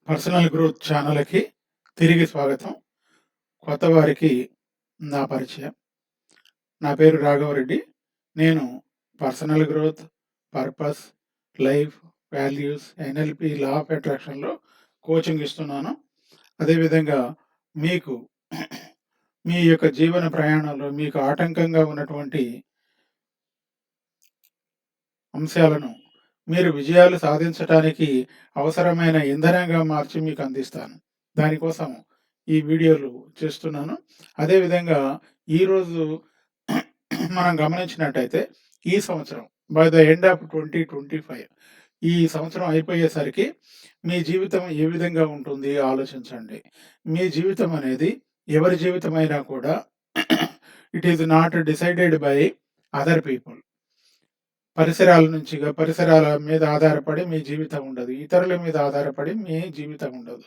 Personal growth ఛానల్‌కి తిరిగి స్వాగతం. కొత్త వారికి నా పరిచయం. నా పేరు రాఘవరెడ్డి. నేను personal growth, purpose, life, values, NLP, law of అట్రాక్షన్‌లో కోచింగ్ ఇస్తున్నాను. అదేవిధంగా మీకు మీ యొక్క జీవన ప్రయాణంలో మీకు ఆటంకంగా ఉన్నటువంటి అంశాలను మీరు విజయాలు సాధించటానికి అవసరమైన ఇంధనంగా మార్చి మీకు అందిస్తాను. దానికోసం ఈ వీడియోలు చేస్తున్నాను. అదేవిధంగా ఈరోజు మనం గమనించినట్టయితే ఈ సంవత్సరం బై ద ఎండ్ ఆఫ్ 2025 ఈ సంవత్సరం అయిపోయేసరికి మీ జీవితం ఏ విధంగా ఉంటుంది ఆలోచించండి. మీ జీవితం అనేది ఎవరి జీవితమైనా కూడా it is not decided by other people. పరిసరాల మీద ఆధారపడి మీ జీవితం ఉండదు. ఇతరుల మీద ఆధారపడి మీ జీవితం ఉండదు.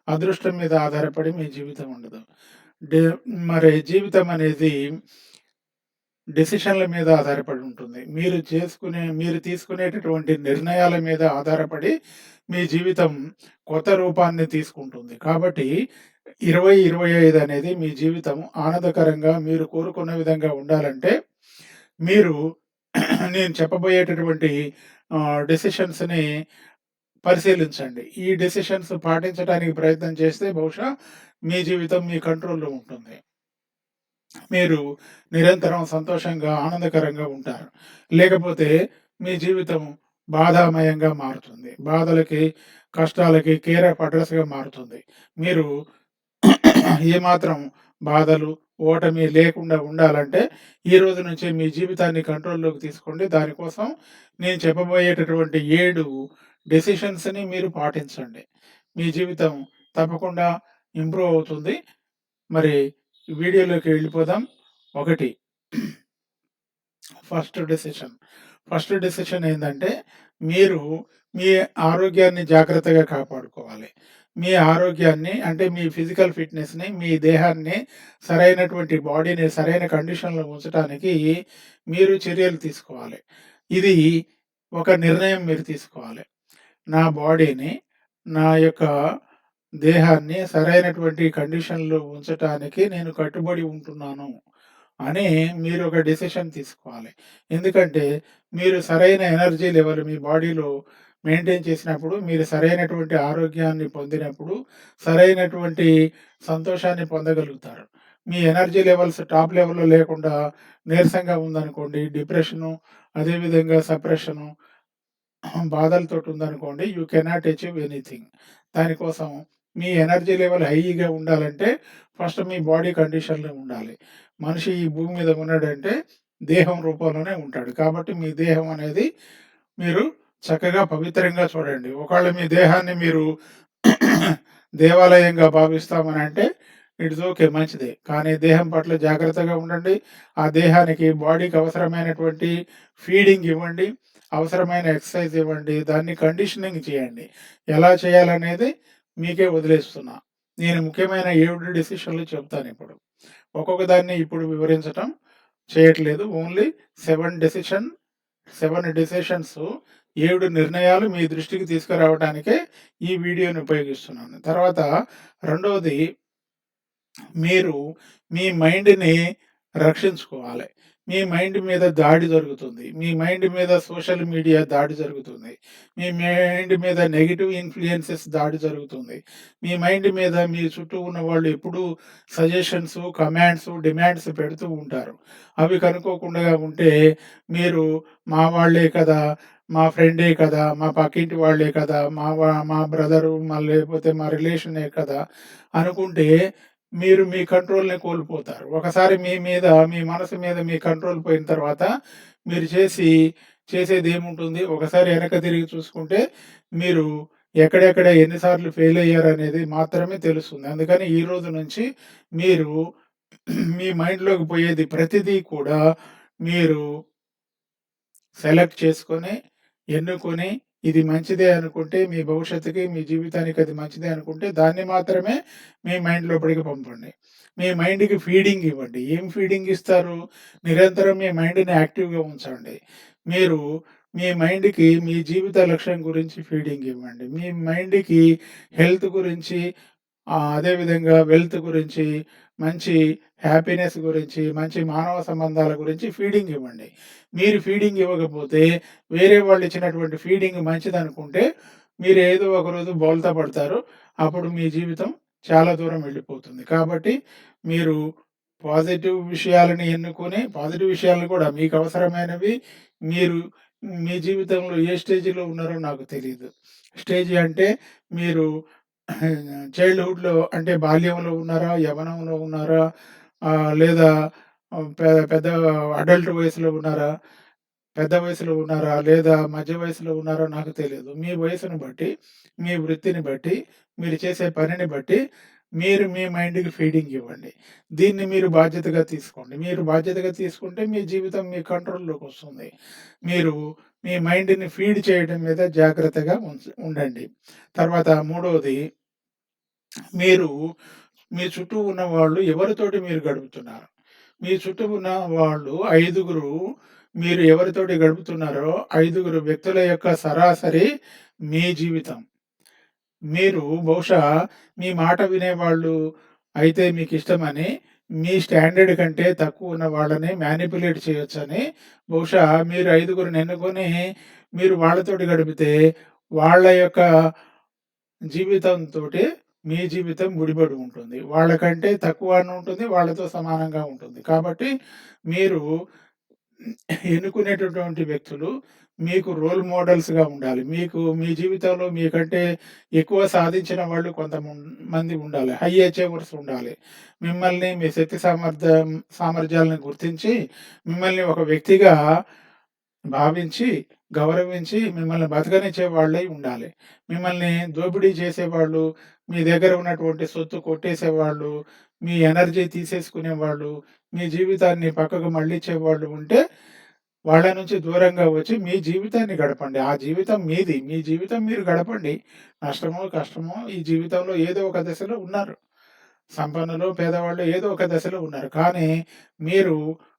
అదృష్టం మీద ఆధారపడి మీ జీవితం ఉండదు. డే మరి జీవితం అనేది డెసిషన్‌ల మీద ఆధారపడి ఉంటుంది. మీరు తీసుకునేటటువంటి నిర్ణయాల మీద ఆధారపడి మీ జీవితం కొత్త రూపాన్ని తీసుకుంటుంది. కాబట్టి 2025 అనేది మీ జీవితం ఆనందకరంగా మీరు కోరుకున్న విధంగా ఉండాలంటే మీరు నేను చెప్పబోయేటటువంటి డెసిషన్స్‌ని పరిశీలించండి. ఈ డెసిషన్స్ పాటించడానికి ప్రయత్నం చేస్తే బహుశా మీ జీవితం మీ కంట్రోల్‌లో ఉంటుంది. మీరు నిరంతరం సంతోషంగా, ఆనందకరంగా ఉంటారు. లేకపోతే మీ జీవితం బాధామయంగా మారుతుంది. బాధలకి, కష్టాలకి కేర్ ఆఫ్ అడ్రస్‌గా మారుతుంది. మీరు ఏమాత్రం బాధలు, ఓటమి లేకుండా ఉండాలంటే ఈ రోజు నుంచే మీ జీవితాన్ని కంట్రోల్‌లోకి తీసుకోండి. దానికోసం నేను చెప్పబోయేటటువంటి 7 డెసిషన్స్‌ని మీరు పాటించండి. మీ జీవితం తప్పకుండా ఇంప్రూవ్ అవుతుంది. మరి వీడియోలోకి వెళ్ళిపోదాం. 1 ఫస్ట్ డెసిషన్ ఏందంటే మీరు మీ ఆరోగ్యాన్ని జాగ్రత్తగా కాపాడుకోవాలి. మీ ఆరోగ్యాన్ని అంటే మీ ఫిజికల్ ఫిట్‌నెస్‌ని, మీ దేహాన్ని సరైనటువంటి బాడీని సరైన కండిషన్‌లో ఉంచటానికి మీరు చర్యలు తీసుకోవాలి. ఇది ఒక నిర్ణయం మీరు తీసుకోవాలి. నా బాడీని, నా యొక్క దేహాన్ని సరైనటువంటి కండిషన్‌లో ఉంచటానికి నేను కట్టుబడి ఉంటున్నాను అని మీరు ఒక డెసిషన్ తీసుకోవాలి. ఎందుకంటే మీరు సరైన ఎనర్జీ లెవెల్ మీ బాడీలో మెయింటైన్ చేసినప్పుడు, మీరు సరైనటువంటి ఆరోగ్యాన్ని పొందినప్పుడు, సరైనటువంటి సంతోషాన్ని పొందగలుగుతారు. మీ ఎనర్జీ లెవెల్స్ టాప్ లెవెల్‌లో లేకుండా నీరసంగా ఉందనుకోండి, డిప్రెషను, అదేవిధంగా సప్రెషను, బాధలతోటి ఉందనుకోండి, యూ కెనాట్ అచీవ్ ఎనీథింగ్. దానికోసం మీ ఎనర్జీ లెవెల్ హైగా ఉండాలంటే ఫస్ట్ మీ బాడీ కండిషన్‌లో ఉండాలి. మనిషి ఈ భూమి మీద ఉన్నాడంటే దేహం రూపంలోనే ఉంటాడు. కాబట్టి మీ దేహం అనేది మీరు చక్కగా పవిత్రంగా చూడండి. ఒకవేళ మీ దేహాన్ని మీరు దేవాలయంగా భావిస్తామనంటే ఇట్స్ ఓకే, మంచిదే. కానీ దేహం పట్ల జాగ్రత్తగా ఉండండి. ఆ దేహానికి బాడీకి అవసరమైనటువంటి ఫీడింగ్ ఇవ్వండి. అవసరమైన ఎక్సర్సైజ్ ఇవ్వండి. దాన్ని కండిషనింగ్ చేయండి. ఎలా చేయాలనేది మీకే వదిలేస్తున్నా. నేను ముఖ్యమైన 7 డెసిషన్‌లు చెప్తానిప్పుడు. ఒక్కొక్క దాన్ని ఇప్పుడు వివరించటం చేయట్లేదు. ఓన్లీ 7 డెసిషన్స్ 7 నిర్ణయాలు మీ దృష్టికి తీసుకురావడానికే ఈ వీడియోని ఉపయోగిస్తున్నాను. తర్వాత రెండవది, మీరు మీ మైండ్‌ని రక్షించుకోవాలి. మీ మైండ్ మీద దాడి జరుగుతుంది. మీ మైండ్ మీద సోషల్ మీడియా దాడి జరుగుతుంది. మీ మైండ్ మీద నెగెటివ్ ఇన్‌ఫ్లుయెన్సెస్ దాడి జరుగుతుంది. మీ మైండ్ మీద మీ చుట్టూ ఉన్నవాళ్ళు ఎప్పుడూ సజెషన్స్, కమాండ్స్, డిమాండ్స్ పెడుతూ ఉంటారు. అవి కనుక్కోకుండా ఉంటే మీరు మా వాళ్ళే కదా! మా ఫ్రెండే కదా! మా పక్కింటి వాళ్ళే కదా! మా బ్రదరు లేకపోతే మా రిలేషనే కదా! అనుకుంటే మీరు మీ కంట్రోల్‌ని కోల్పోతారు. ఒకసారి మీ మనసు మీద మీ కంట్రోల్ పోయిన తర్వాత మీరు చేసేదేముంటుంది? ఒకసారి వెనక్కి తిరిగి చూసుకుంటే మీరు ఎక్కడెక్కడ ఎన్ని సార్లు ఫెయిల్ అయ్యారనేది మాత్రమే తెలుస్తుంది. అందుకని ఈ రోజు నుంచి మీరు మీ మైండ్‌లోకి పోయేది ప్రతిదీ కూడా మీరు సెలెక్ట్ చేసుకొని, ఎన్నుకొని ఇది మంచిదే అనుకుంటే మీ భవిష్యత్తుకి, మీ జీవితానికి అది మంచిదే అనుకుంటే దాన్ని మాత్రమే మీ మైండ్ లోపలికి పంపండి. మీ మైండ్‌కి ఫీడింగ్ ఇవ్వండి. ఏం ఫీడింగ్ ఇస్తారు? నిరంతరం మీ మైండ్‌ని యాక్టివ్‌గా ఉంచండి. మీరు మీ మైండ్‌కి మీ జీవిత లక్ష్యం గురించి ఫీడింగ్ ఇవ్వండి. మీ మైండ్‌కి హెల్త్ గురించి అదే విధంగా వెల్త్ గురించి, మంచి హ్యాపీనెస్ గురించి, మంచి మానవ సంబంధాల గురించి ఫీడింగ్ ఇవ్వండి. మీరు ఫీడింగ్ ఇవ్వకపోతే వేరే వాళ్ళు ఇచ్చినటువంటి ఫీడింగ్ మంచిదనుకుంటే మీరు ఏదో ఒకరోజు బోల్తా పడతారు. అప్పుడు మీ జీవితం చాలా దూరం వెళ్ళిపోతుంది. కాబట్టి మీరు పాజిటివ్ విషయాలను ఎన్నుకొని, పాజిటివ్ విషయాలను కూడా మీకు అవసరమైనవి మీరు మీ జీవితంలో ఏ స్టేజ్‌లో ఉన్నారో నాకు తెలీదు. స్టేజ్ అంటే మీరు చైల్డ్‌హుడ్‌లో అంటే బాల్యంలో ఉన్నారా? యవ్వనంలో ఉన్నారా? లేదా పెద్ద అడల్ట్ వయసులో ఉన్నారా? పెద్ద వయసులో ఉన్నారా? లేదా మధ్య వయసులో ఉన్నారో నాకు తెలీదు. మీ వయసును బట్టి, మీ వృత్తిని బట్టి, మీరు చేసే పనిని బట్టి మీరు మీ మైండ్‌కి ఫీడింగ్ ఇవ్వండి. దీన్ని మీరు బాధ్యతగా తీసుకోండి. మీరు బాధ్యతగా తీసుకుంటే మీ జీవితం మీ కంట్రోల్‌లోకొస్తుంది. మీరు మీ మైండ్‌ని ఫీడ్ చేయడం మీద జాగ్రత్తగా ఉండండి. తర్వాత మూడవది మీరు మీ చుట్టూ ఉన్నవాళ్ళు ఎవరితోటి మీరు గడుపుతున్నారు? మీ చుట్టూ ఉన్న వాళ్ళు ఐదుగురు మీరు ఎవరితోటి గడుపుతున్నారో, ఐదుగురు వ్యక్తుల యొక్క సరాసరి మీ జీవితం. మీరు బహుశా మీ మాట వినేవాళ్ళు అయితే మీకిష్టమని, మీ స్టాండర్డ్ కంటే తక్కువ ఉన్న వాళ్ళని మ్యానిప్యులేట్ చేయొచ్చని, బహుశా మీరు ఐదుగురిని ఎన్నుకొని మీరు వాళ్ళతోటి గడిపితే, వాళ్ళ యొక్క జీవితంతోటి మీ జీవితం ముడిపడి ఉంటుంది. వాళ్ళకంటే తక్కువ అని ఉంటుంది. వాళ్ళతో సమానంగా ఉంటుంది. కాబట్టి మీరు ఎన్నుకునేటటువంటి వ్యక్తులు మీకు రోల్ మోడల్స్‌గా ఉండాలి. మీకు మీ జీవితంలో మీకంటే ఎక్కువ సాధించిన వాళ్ళు మంది ఉండాలి. హై అచీవర్స్ ఉండాలి. మిమ్మల్ని మీ శక్తి సామర్థ్యాలను గుర్తించి మిమ్మల్ని ఒక వ్యక్తిగా భావించి, గౌరవించి మిమ్మల్ని బతకనిచ్చే వాళ్ళై ఉండాలి. మిమ్మల్ని దోపిడీ చేసేవాళ్ళు, మీ దగ్గర ఉన్నటువంటి సొత్తు కొట్టేసేవాళ్ళు, మీ ఎనర్జీ తీసేసుకునేవాళ్ళు, మీ జీవితాన్ని పక్కకు మళ్ళించేవాళ్ళు ఉంటే, వాళ్ళ నుంచి దూరంగా వచ్చి మీ జీవితాన్ని గడపండి. ఆ జీవితం మీది. మీ జీవితం మీరు గడపండి. నష్టమో, కష్టమో ఈ జీవితంలో ఏదో ఒక దశలో ఉన్నారు. సంపన్నులు, పేదవాళ్ళు ఏదో ఒక దశలో ఉన్నారు. కానీ మీరు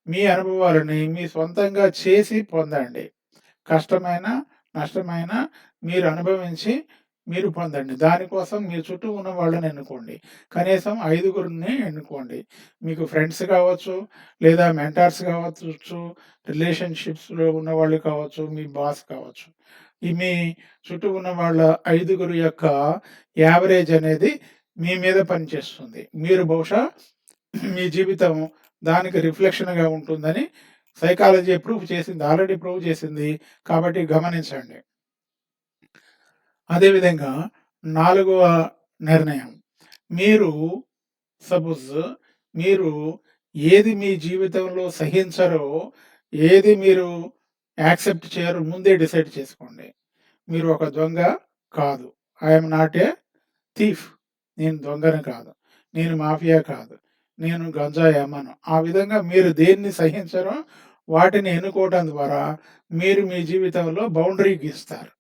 మీ అనుభవాలని మీ సొంతంగా చేసి పొందండి. కష్టమైన, నష్టమైన మీరు అనుభవించి మీరు పొందండి. దానికోసం మీ చుట్టూ ఉన్న వాళ్ళని ఎన్నుకోండి. కనీసం ఐదుగురిని ఎన్నుకోండి. మీకు ఫ్రెండ్స్ కావచ్చు, లేదా మెంటార్స్ కావచ్చు, రిలేషన్‌షిప్స్‌లో ఉన్నవాళ్ళు కావచ్చు, మీ బాస్ కావచ్చు. ఈ మీ చుట్టూ ఉన్న వాళ్ళ ఐదుగురు యొక్క యావరేజ్ అనేది మీ మీద పనిచేస్తుంది. మీరు బహుశా మీ జీవితం దానికి రిఫ్లెక్షన్‌గా ఉంటుందని సైకాలజీ ప్రూవ్ చేసింది. ఆల్రెడీ ప్రూవ్ చేసింది. కాబట్టి గమనించండి. అదేవిధంగా నాలుగవ నిర్ణయం. మీరు సపోజ్ మీరు ఏది మీ జీవితంలో సహించరో, ఏది మీరు యాక్సెప్ట్ చేయరో ముందే డిసైడ్ చేసుకోండి. మీరు ఒక దొంగ కాదు. I am not a thief. నేను దొంగని కాదు. నేను మాఫియా కాదు. నేను గంజాయి అమ్మను. ఆ విధంగా మీరు దేన్ని సహించరో వాటిని ఎన్నుకోవటం ద్వారా మీరు మీ జీవితంలో బౌండరీ గీస్తారు.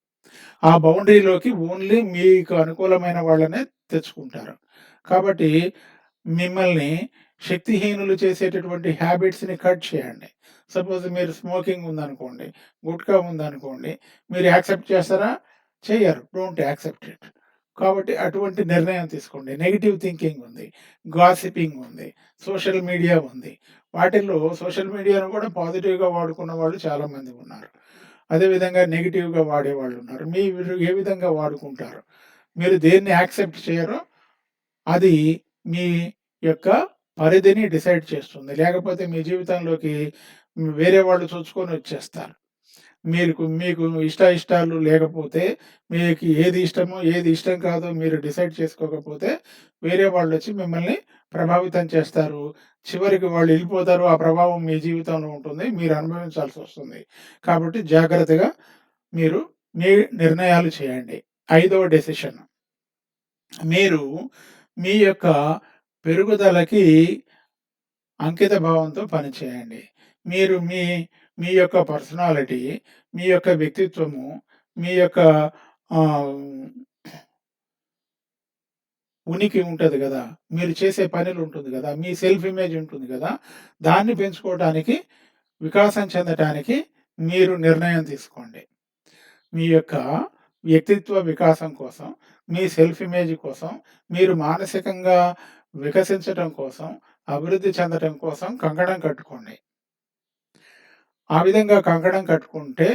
ఆ బౌండరీలోకి ఓన్లీ మీకు అనుకూలమైన వాళ్ళనే తెచ్చుకుంటారు. కాబట్టి మిమ్మల్ని శక్తిహీనులు చేసేటటువంటి హ్యాబిట్స్‌ని కట్ చేయండి. సపోజ్ మీరు స్మోకింగ్ ఉందనుకోండి, గుట్కా ఉందనుకోండి, మీరు యాక్సెప్ట్ చేస్తారా? చెయ్యరు. Don't accept it. కాబట్టి అటువంటి నిర్ణయం తీసుకోండి. నెగెటివ్ థింకింగ్ ఉంది. గాసిపింగ్ ఉంది. సోషల్ మీడియా ఉంది. వాటిల్లో సోషల్ మీడియాను కూడా పాజిటివ్‌గా వాడుకున్న వాళ్ళు చాలామంది ఉన్నారు. అదే విధంగా నెగెటివ్‌గా వాడేవాళ్ళున్నారు. మీరు ఏ విధంగా వాడుకుంటారు? మీరు దేన్ని యాక్సెప్ట్ చేయరో అది మీ యొక్క పరిధిని డిసైడ్ చేస్తుంది. లేకపోతే మీ జీవితంలోకి వేరే వాళ్ళు చొచ్చుకొని వచ్చేస్తారు. మీకు ఇష్టాలు లేకపోతే, మీకు ఏది ఇష్టమో, ఏది ఇష్టం కాదో మీరు డిసైడ్ చేసుకోకపోతే, వేరే వాళ్ళొచ్చి మిమ్మల్ని ప్రభావితం చేస్తారు. చివరికి వాళ్ళు ఎళ్ళిపోతారు. ఆ ప్రభావం మీ జీవితంలో ఉంటుంది. మీరు అనుభవించాల్సొస్తుంది. కాబట్టి జాగ్రత్తగా మీరు మీ నిర్ణయాలు చేయండి. ఐదవ డెసిషన్. మీరు మీ యొక్క పెరుగుదలకి అంకిత భావంతో పనిచేయండి. మీరు మీ మీ యొక్క పర్సనాలిటీ, మీ యొక్క వ్యక్తిత్వము, మీ యొక్క ఆహ్, ఉనికి ఉంటది గదా! మీరు చేసే పనులుంటుంది గదా! మీ సెల్ఫ్ ఇమేజ్ ఉంటుంది గదా! దాన్ని పెంచుకోవటానికి, వికాసం చెందటానికి మీరు నిర్ణయం తీసుకోండి. మీ యొక్క వ్యక్తిత్వ వికాసం కోసం, మీ సెల్ఫ్ ఇమేజ్ కోసం, మీరు మానసికంగా వికసించటం కోసం, అభివృద్ధి చెందటం కోసం కంకణం కట్టుకోండి. ఆ విధంగా కంకణం కట్టుకుంటే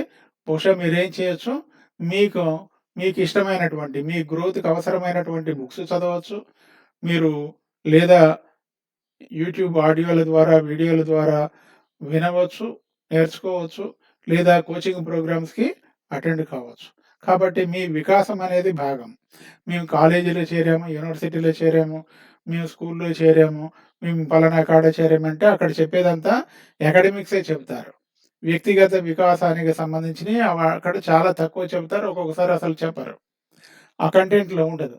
బహుశా మీరేం చేయొచ్చు, మీకు మీకిష్టమైనటువంటి మీ గ్రోత్‌కి అవసరమైనటువంటి బుక్స్ చదవచ్చు. మీరు లేదా యూట్యూబ్ ఆడియోల ద్వారా, వీడియోల ద్వారా వినవచ్చు, నేర్చుకోవచ్చు. లేదా కోచింగ్ ప్రోగ్రామ్స్‌కి అటెండ్ కావచ్చు. కాబట్టి మీ వికాసం అనేది భాగం. మేము కాలేజీలో చేరాము, యూనివర్సిటీలో చేరాము, మేము స్కూల్‌లో చేరాము, మేము పలానా కాడ చేరామంటే అక్కడ చెప్పేదంతా అకాడమిక్సే చెప్తారు. వ్యక్తిగత వికాసానికి సంబంధించినయి అక్కడ చాలా తక్కువ చెప్తారు. ఒక్కొక్కసారి అసలు చెప్పరు. ఆ కంటెంట్‌లో ఉండదు.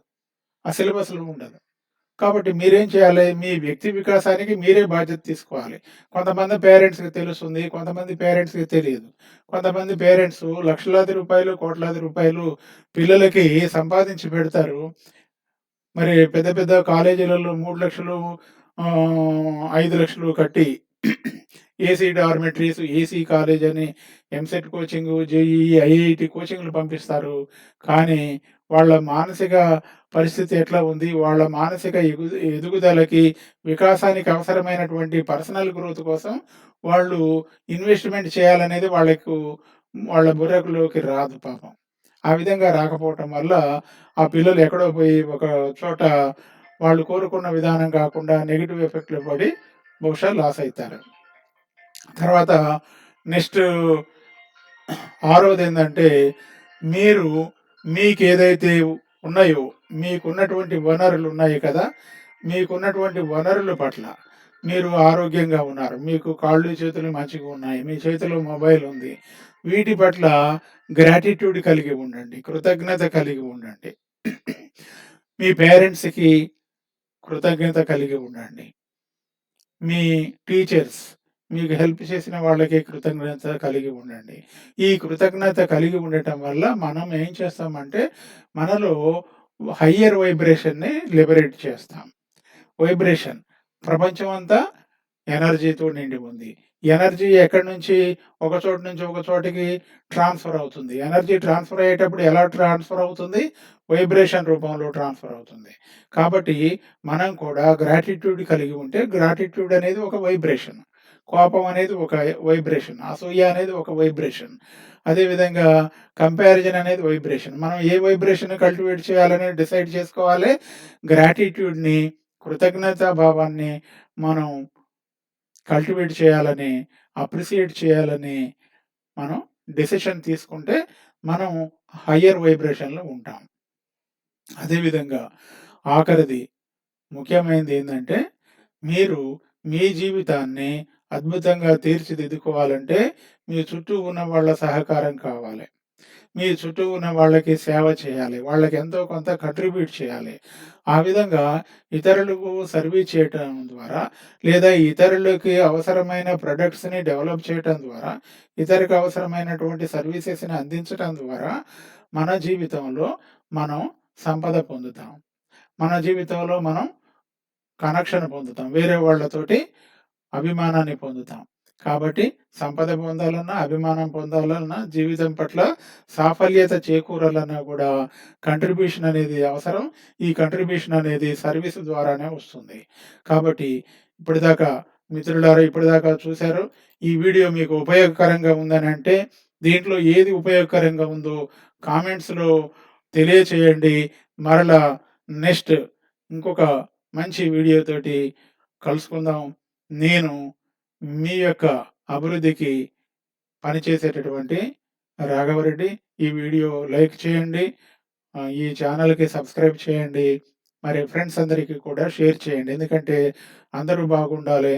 ఆ సిలబస్‌లో ఉండదు. కాబట్టి మీరేం చేయాలి? మీ వ్యక్తి వికాసానికి మీరే బాధ్యత తీసుకోవాలి. కొంతమంది పేరెంట్స్‌కి తెలుస్తుంది. కొంతమంది పేరెంట్స్‌కి తెలీదు. కొంతమంది పేరెంట్సు లక్షలాది రూపాయలు, కోట్లాది రూపాయలు పిల్లలకి సంపాదించి పెడతారు. మరి పెద్ద పెద్ద కాలేజీలలో 3,00,000 5,00,000 కట్టి ఏసీ డార్మిటరీస్, ఏసీ కాలేజని, ఎంసెట్ కోచింగు, జేఈఈ, ఐఐటీ కోచింగ్‌లు పంపిస్తారు. కానీ వాళ్ళ మానసిక పరిస్థితి ఎట్లా ఉంది? వాళ్ళ మానసిక ఎదుగుదలకి, వికాసానికి అవసరమైనటువంటి పర్సనల్ గ్రోత్ కోసం వాళ్ళు ఇన్వెస్ట్‌మెంట్ చేయాలనేది వాళ్ళ బుర్రలోకి రాదు పాపం. ఆ విధంగా రాకపోవటం వల్ల ఆ పిల్లలు ఎక్కడో పోయి ఒక చోట వాళ్ళు కోరుకున్న విధానం కాకుండా నెగెటివ్ ఎఫెక్ట్‌లో పడి బహుశా లాస్ అయితారు. తర్వాత నెక్స్ట్ ఆరోదేందంటే, మీరు మీకేదైతే ఉన్నాయో, మీకున్నటువంటి వనరులున్నాయి కదా! మీకున్నటువంటి వనరుల పట్ల మీరు ఆరోగ్యంగా ఉన్నారు. మీకు కాళ్ళు, చేతులు మంచిగా ఉన్నాయి. మీ చేతిలో మొబైల్ ఉంది. వీటి పట్ల గ్రాటిట్యూడ్ కలిగి ఉండండి. కృతజ్ఞత కలిగి ఉండండి. మీ పేరెంట్స్‌కి కృతజ్ఞత కలిగి ఉండండి. మీ టీచర్స్ మీకు హెల్ప్ చేసిన వాళ్ళకి కృతజ్ఞత కలిగి ఉండండి. ఈ కృతజ్ఞత కలిగి ఉండటం వల్ల మనం ఏం చేస్తామంటే, మనలో హయ్యర్ వైబ్రేషన్‌ని లిబరేట్ చేస్తాం. వైబ్రేషన్ ప్రపంచమంతా ఎనర్జీతో నిండి ఉంది. ఎనర్జీ ఎక్కడి నుంచి ఒక చోటు నుంచి ఒక చోటికి ట్రాన్స్‌ఫర్ అవుతుంది. ఎనర్జీ ట్రాన్స్‌ఫర్ అయ్యేటప్పుడు ఎలా ట్రాన్స్‌ఫర్ అవుతుంది? వైబ్రేషన్ రూపంలో ట్రాన్స్‌ఫర్ అవుతుంది. కాబట్టి మనం కూడా గ్రాటిట్యూడ్ కలిగి ఉంటే గ్రాటిట్యూడ్ అనేది ఒక వైబ్రేషన్. కోపం అనేది ఒక వైబ్రేషన్. అసూయ అనేది ఒక వైబ్రేషన్. అదేవిధంగా కంపారిజన్ అనేది వైబ్రేషన్. మనం ఏ వైబ్రేషన్ కల్టివేట్ చేయాలని డిసైడ్ చేసుకోవాలి. గ్రాటిట్యూడ్‌ని, కృతజ్ఞతా భావాన్ని మనం కల్టివేట్ చేయాలని, అప్రిషియేట్ చేయాలని మనం డెసిషన్ తీసుకుంటే, మనం హయ్యర్ వైబ్రేషన్‌లో ఉంటాం. అదేవిధంగా ఆఖరిది ముఖ్యమైనదేందంటే, మీరు మీ జీవితాన్ని అద్భుతంగా తీర్చిదిద్దుకోవాలంటే, మీ చుట్టూ ఉన్న వాళ్ళ సహకారం కావాలి. మీ చుట్టూ ఉన్న వాళ్ళకి సేవ చేయాలి. వాళ్ళకి ఎంతో కొంత కంట్రిబ్యూట్ చేయాలి. ఆ విధంగా ఇతరులకు సర్వీస్ చేయటం ద్వారా, లేదా ఇతరులకి అవసరమైన ప్రొడక్ట్స్‌ని డెవలప్ చేయటం ద్వారా, ఇతరులకు అవసరమైనటువంటి సర్వీసెస్‌ని అందించటం ద్వారా, మన జీవితంలో మనం సంపద పొందుతాం. మన జీవితంలో మనం కనెక్షన్ పొందుతాం. వేరే వాళ్ళతోటి అభిమానాన్ని పొందుతాం. కాబట్టి సంపద పొందాలన్నా, అభిమానం పొందాలన్నా, జీవితం పట్ల సాఫల్యత చేకూరాలన్నా కూడా కంట్రిబ్యూషన్ అనేది అవసరం. ఈ కంట్రిబ్యూషన్ అనేది సర్వీస్ ద్వారానే వస్తుంది. కాబట్టి ఇప్పటిదాకా మిత్రులారా ఇప్పటిదాకా చూసారు. ఈ వీడియో మీకు ఉపయోగకరంగా ఉందనంటే, దీంట్లో ఏది ఉపయోగకరంగా ఉందో కామెంట్స్‌లో తెలియచేయండి. మరలా నెక్స్ట్ ఇంకొక మంచి వీడియోతోటి కలుసుకుందాం. నేను మీ యొక్క అభివృద్ధికి పనిచేసేటటువంటి రాఘవరెడ్డి. ఈ వీడియో లైక్ చేయండి. ఈ ఛానల్‌కి సబ్స్క్రైబ్ చేయండి. మరి ఫ్రెండ్స్ అందరికీ కూడా షేర్ చేయండి. ఎందుకంటే అందరూ బాగుండాలి.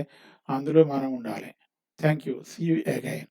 అందులో మనం ఉండాలి. Thank you. See you again.